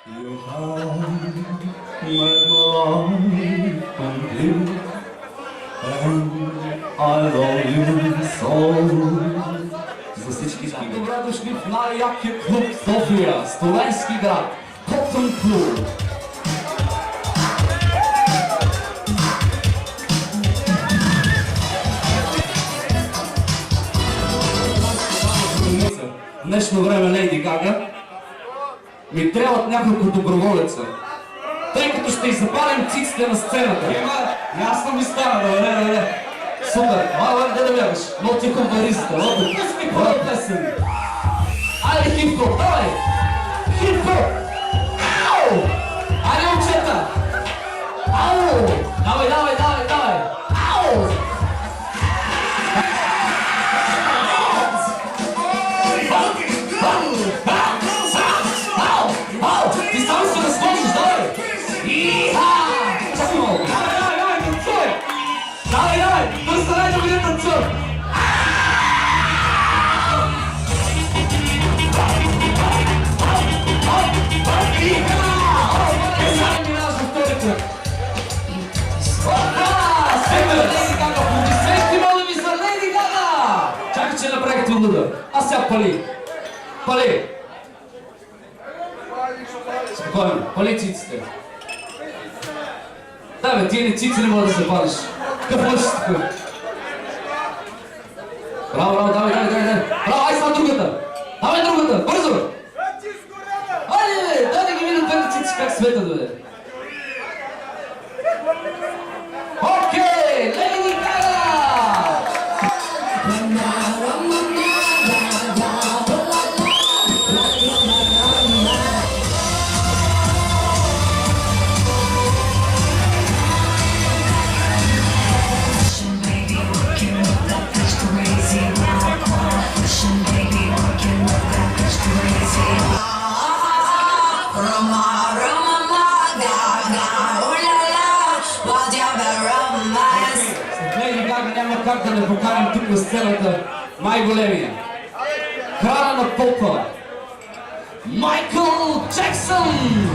You have made my life complete, and I love you so. За всички дами. Добре дошли в най-якия клуб в София, студентски град, Cotton Club. В днешно време Лейди Гага ми трябват няколко доброволеца, тъй като ще иззапалим циците на сцената. Ясно ми стана, не. Супер, мала да бягаш, много ти хубава ризата, пусни първа песен. Айде хип-хоп, давай! Хип-хоп! Ау! Айде момчета! Ау! Давай! Ау! Ти само се разхождаш, давай! Иха! Чакай малко! Давай, танцуй! Давай! Достанай да бъде танцуй! Чакай, че направихте луда. А сега пали! Спокойно, пали циците. Да бе, тия ни цици не мога да се палиш. Какъв лъж си такъв? Браво, давай! Браво, ай сега другата! Давай другата, бързо! Айде, дай да ги видят двете цици как света дойде. Окей, Лейди Гага! Няма как да не поканим тук на сцената най-големия, краля на попа, Майкъл Джексън!